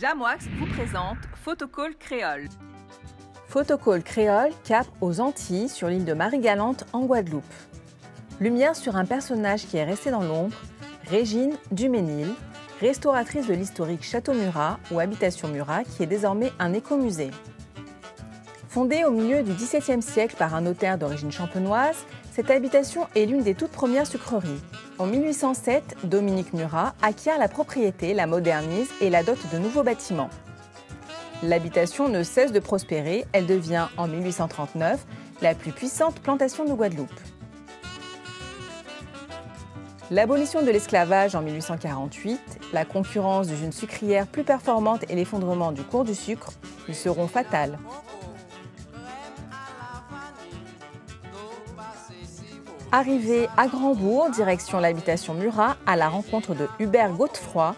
Jamwax vous présente Photocall Créole. Photocall Créole cap aux Antilles sur l'île de Marie-Galante en Guadeloupe. Lumière sur un personnage qui est resté dans l'ombre, Régine Duménil, restauratrice de l'historique Château Murat ou Habitation Murat qui est désormais un écomusée. Fondée au milieu du XVIIe siècle par un notaire d'origine champenoise, cette habitation est l'une des toutes premières sucreries. En 1807, Dominique Murat acquiert la propriété, la modernise et la dote de nouveaux bâtiments. L'habitation ne cesse de prospérer, elle devient en 1839 la plus puissante plantation de Guadeloupe. L'abolition de l'esclavage en 1848, la concurrence d'une sucrière plus performante et l'effondrement du cours du sucre lui seront fatales. Arrivé à Grandbourg, direction l'habitation Murat, à la rencontre de Hubert Godefroy.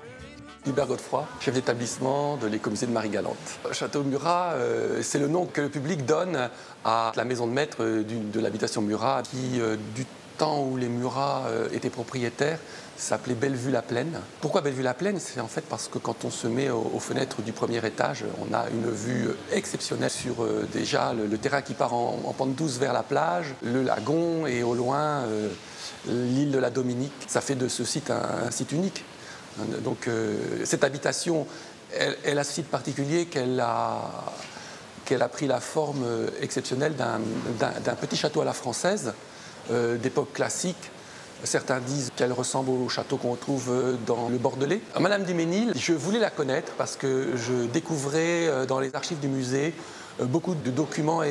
Hubert Godefroy, chef d'établissement de l'écomusée de Marie-Galante. Château Murat, c'est le nom que le public donne à la maison de maître de l'habitation Murat, qui, du temps où les Murat étaient propriétaires, s'appelait Bellevue-la-Plaine. Pourquoi Bellevue-la-Plaine? C'est en fait parce que quand on se met aux fenêtres du premier étage, on a une vue exceptionnelle sur déjà le terrain qui part en pente douce vers la plage, le lagon et au loin l'île de la Dominique. Ça fait de ce site un site unique. Donc cette habitation, elle a ce site particulier qu'elle a pris la forme exceptionnelle d'un petit château à la française, d'époque classique. Certains disent qu'elle ressemble au château qu'on trouve dans le Bordelais. Madame Duménil, je voulais la connaître parce que je découvrais dans les archives du musée beaucoup de documents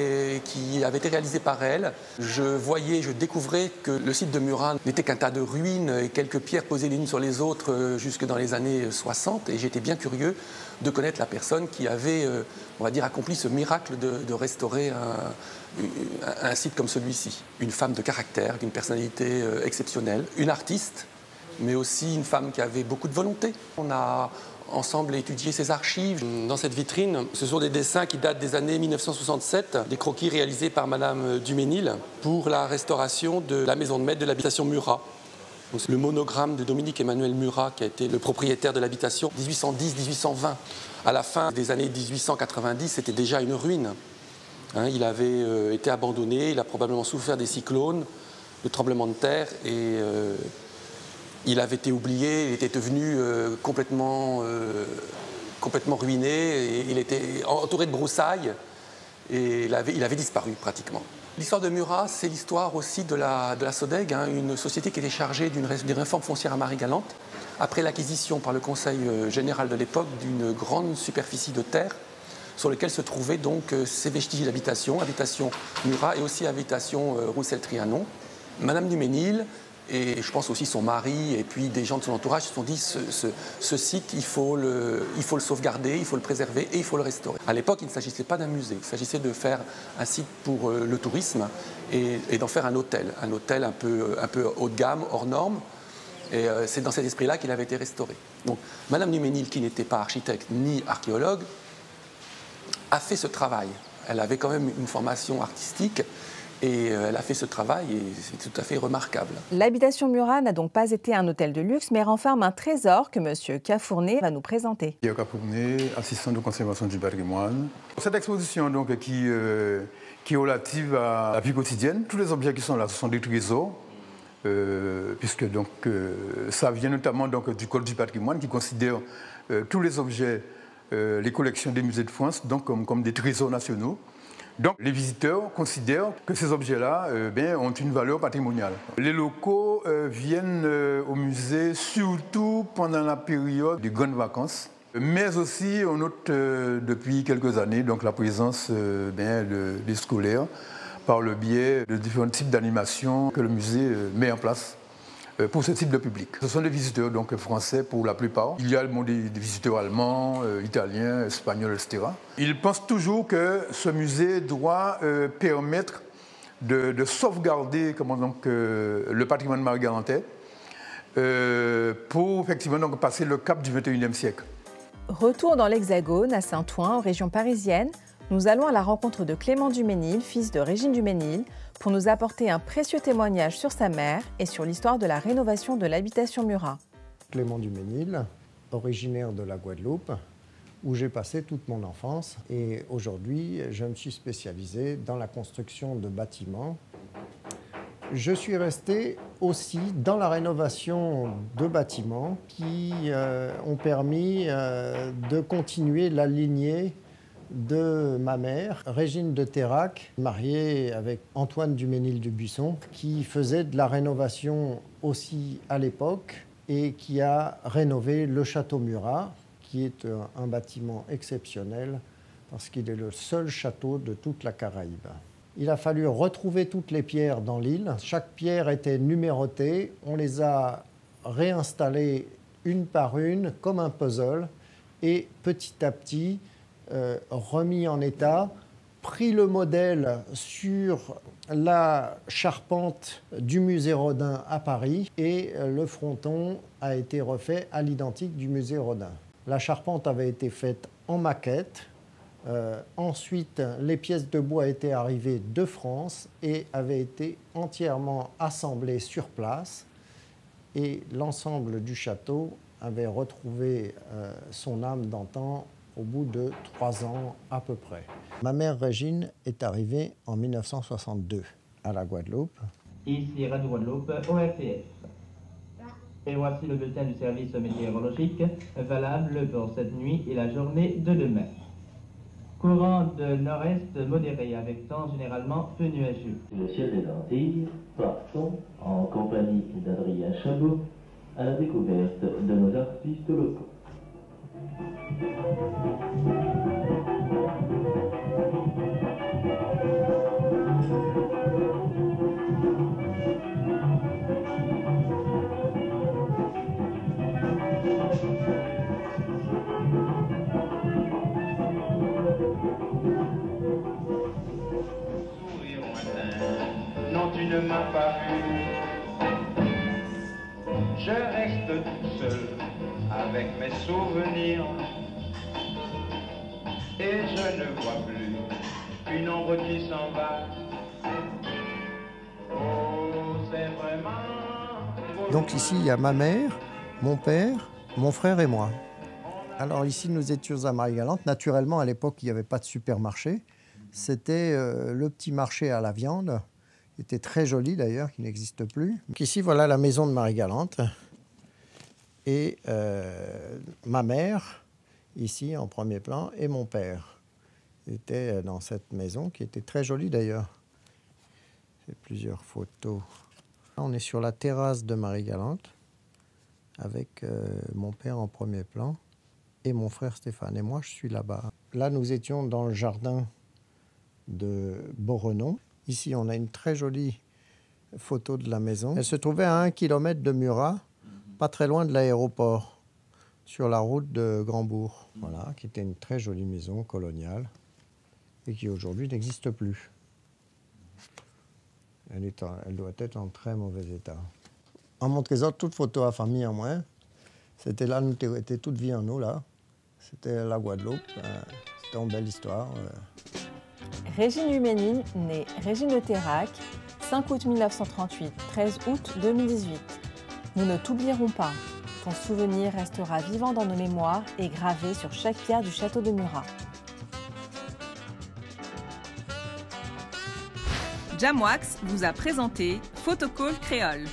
qui avaient été réalisés par elle. Je découvrais que le site de Murat n'était qu'un tas de ruines et quelques pierres posées les unes sur les autres jusque dans les années 60. Et j'étais bien curieux de connaître la personne qui avait, on va dire, accompli ce miracle de restaurer un site comme celui-ci. Une femme de caractère, d'une personnalité exceptionnelle, une artiste, mais aussi une femme qui avait beaucoup de volonté. On a ensemble étudié ses archives. Dans cette vitrine, ce sont des dessins qui datent des années 1967, des croquis réalisés par Madame Duménil pour la restauration de la maison de maître de l'habitation Murat. Donc, le monogramme de Dominique Emmanuel Murat, qui a été le propriétaire de l'habitation 1810-1820. À la fin des années 1890, c'était déjà une ruine. Il avait été abandonné, il a probablement souffert des cyclones, de tremblements de terre et il avait été oublié, il était devenu complètement ruiné, et il était entouré de broussailles et il avait disparu pratiquement. L'histoire de Murat, c'est l'histoire aussi de la SODEG, une société qui était chargée d'une réforme foncière à Marie-Galante, après l'acquisition par le Conseil général de l'époque d'une grande superficie de terre sur laquelle se trouvaient donc ces vestiges d'habitation, habitation Murat et aussi habitation Roussel-Trianon. Madame Duménil, et je pense aussi son mari et puis des gens de son entourage se sont dit ce site, il faut le sauvegarder, il faut le préserver et il faut le restaurer. À l'époque, il ne s'agissait pas d'un musée, il s'agissait de faire un site pour le tourisme et d'en faire un hôtel un peu haut de gamme, hors norme. Et c'est dans cet esprit-là qu'il avait été restauré. Donc, Madame Duménil, qui n'était pas architecte ni archéologue, a fait ce travail. Elle avait quand même une formation artistique. Et elle a fait ce travail et c'est tout à fait remarquable. L'habitation Murat n'a donc pas été un hôtel de luxe, mais renferme un trésor que M. Cafournet va nous présenter. Pierre Cafournet, assistant de conservation du patrimoine. Cette exposition donc, qui est relative à la vie quotidienne, tous les objets qui sont là, ce sont des trésors, puisque donc, ça vient notamment donc, du Code du patrimoine qui considère tous les objets, les collections des musées de France donc, comme des trésors nationaux. Donc, les visiteurs considèrent que ces objets-là ont une valeur patrimoniale. Les locaux viennent au musée surtout pendant la période des grandes vacances, mais aussi on note depuis quelques années donc, la présence des scolaires par le biais de différents types d'animations que le musée met en place pour ce type de public. Ce sont des visiteurs donc, français pour la plupart. Il y a des visiteurs allemands, italiens, espagnols, etc. Ils pensent toujours que ce musée doit permettre de sauvegarder le patrimoine marie-galantais pour effectivement donc, passer le cap du XXIe siècle. Retour dans l'Hexagone, à Saint-Ouen, en région parisienne, nous allons à la rencontre de Clément Duménil, fils de Régine Duménil, pour nous apporter un précieux témoignage sur sa mère et sur l'histoire de la rénovation de l'habitation Murat. Clément Duménil, originaire de la Guadeloupe, où j'ai passé toute mon enfance. Et aujourd'hui, je me suis spécialisé dans la construction de bâtiments. Je suis resté aussi dans la rénovation de bâtiments qui ont permis de continuer la lignée de ma mère, Régine de Terrac, mariée avec Antoine Duménil-Dubuisson, qui faisait de la rénovation aussi à l'époque et qui a rénové le château Murat, qui est un bâtiment exceptionnel parce qu'il est le seul château de toute la Caraïbe. Il a fallu retrouver toutes les pierres dans l'île. Chaque pierre était numérotée. On les a réinstallées une par une comme un puzzle et petit à petit remis en état, pris le modèle sur la charpente du musée Rodin à Paris et le fronton a été refait à l'identique du musée Rodin. La charpente avait été faite en maquette. Ensuite, les pièces de bois étaient arrivées de France et avaient été entièrement assemblées sur place. Et l'ensemble du château avait retrouvé son âme d'antan au bout de 3 ans à peu près. Ma mère Régine est arrivée en 1962 à la Guadeloupe. Ici Radio Guadeloupe, ORTF. Et voici le bulletin du service météorologique valable pour cette nuit et la journée de demain. Courant de nord-est modéré avec temps généralement peu nuageux. Le ciel des Antilles, partons en compagnie d'Adrien Chabot à la découverte de nos artistes locaux. Non, tu ne m'as pas vu. Je reste tout seul avec mes souvenirs et je ne vois plus qu'une ombre qui s'en va. Oh, c'est vraiment... Donc ici, il y a ma mère, mon père, mon frère et moi. Alors ici, nous étions à Marie-Galante. Naturellement, à l'époque, il n'y avait pas de supermarché. C'était le petit marché à la viande, qui était très joli d'ailleurs, qui n'existe plus. Donc ici, voilà la maison de Marie-Galante. Et ma mère, ici en premier plan, et mon père étaient dans cette maison, qui était très jolie d'ailleurs. J'ai plusieurs photos. Là, on est sur la terrasse de Marie-Galante, avec mon père en premier plan, et mon frère Stéphane. Et moi, je suis là-bas. Là, nous étions dans le jardin de Beaurenon. Ici, on a une très jolie photo de la maison. Elle se trouvait à 1 kilomètre de Murat, pas très loin de l'aéroport, sur la route de Grandbourg. Voilà, qui était une très jolie maison coloniale et qui aujourd'hui n'existe plus. Elle doit être en très mauvais état. En mon trésor, toute photo à famille en moi. C'était là, nous étions toute vie en eau, là. C'était la Guadeloupe. C'était une belle histoire. Régine Duménil, née Régine de Terrac, 5 août 1938, 13 août 2018. Nous ne t'oublierons pas. Ton souvenir restera vivant dans nos mémoires et gravé sur chaque pierre du château de Murat. Jamwax vous a présenté Photocall Créole.